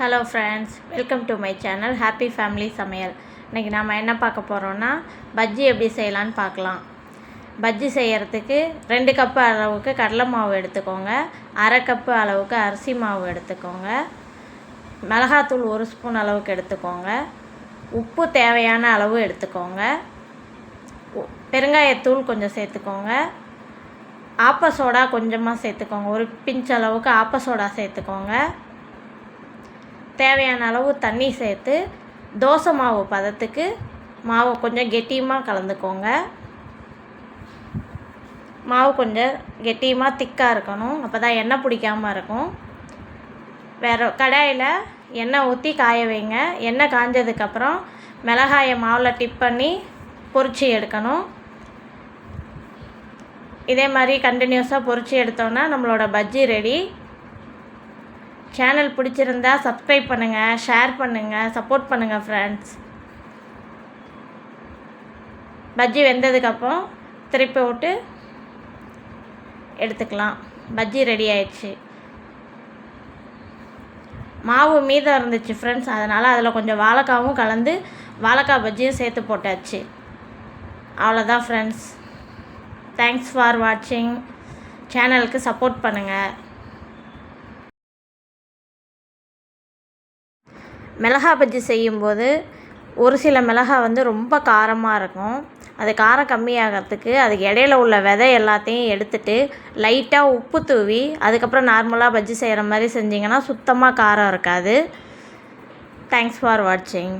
Hello friends, welcome to my channel happy family சமையல். இன்றைக்கி நம்ம என்ன பார்க்க போகிறோன்னா பஜ்ஜி எப்படி செய்யலான்னு பார்க்கலாம். பஜ்ஜி செய்கிறதுக்கு 2 கப்பு அளவுக்கு கடலை மாவு எடுத்துக்கோங்க, அரை கப்பு அளவுக்கு அரிசி மாவு எடுத்துக்கோங்க, மிளகாத்தூள் 1 ஸ்பூன் அளவுக்கு எடுத்துக்கோங்க, உப்பு தேவையான அளவு எடுத்துக்கோங்க, பெருங்காயத்தூள் கொஞ்சம் சேர்த்துக்கோங்க, ஆப்ப சோடா கொஞ்சமாக சேர்த்துக்கோங்க, ஒரு பிஞ்ச் அளவுக்கு ஆப்ப சோடா சேர்த்துக்கோங்க, தேவையான அளவு தண்ணி சேர்த்து தோசை மாவு பதத்துக்கு மாவு கொஞ்சம் கெட்டியமாக கலந்துக்கோங்க. மாவு கொஞ்சம் கெட்டியமாக திக்காக இருக்கணும், அப்போ தான் எண்ணெய் பிடிக்காமல் இருக்கும். வேறு கடாயில் எண்ணெய் ஊற்றி காய வைங்க. எண்ணெய் காஞ்சதுக்கப்புறம் மிளகாயை மாவில் டிப் பண்ணி பொரித்து எடுக்கணும். இதே மாதிரி கண்டினியூஸாக பொரித்து எடுத்தோன்னா நம்மளோட பஜ்ஜி ரெடி. சேனல் பிடிச்சிருந்தா சப்ஸ்கிரைப் பண்ணுங்கள், ஷேர் பண்ணுங்கள், சப்போர்ட் பண்ணுங்கள் ஃப்ரெண்ட்ஸ். பஜ்ஜி வெந்ததுக்கப்புறம் திருப்பி விட்டு எடுத்துக்கலாம். பஜ்ஜி ரெடி ஆயிடுச்சு. மாவு மீதம் இருந்துச்சு ஃப்ரெண்ட்ஸ், அதனால் அதில் கொஞ்சம் வாழைக்காவும் கலந்து வாழைக்காய் பஜ்ஜியும் சேர்த்து போட்டாச்சு. அவ்வளோதான் ஃப்ரெண்ட்ஸ். தேங்க்ஸ் ஃபார் வாட்சிங். சேனலுக்கு சப்போர்ட் பண்ணுங்கள். மிளகா பஜ்ஜி செய்யும்போது ஒரு சில மிளகா ரொம்ப காரமாக இருக்கும். அது காரம் கம்மியாகிறதுக்கு அதுக்கு இடையில உள்ள விதை எல்லாத்தையும் எடுத்துட்டு லைட்டாக உப்பு தூவி அதுக்கப்புறம் நார்மலாக பஜ்ஜி செய்கிற மாதிரி செஞ்சிங்கன்னா சுத்தமாக காரம் இருக்காது. தேங்க்ஸ் ஃபார் வாட்சிங்.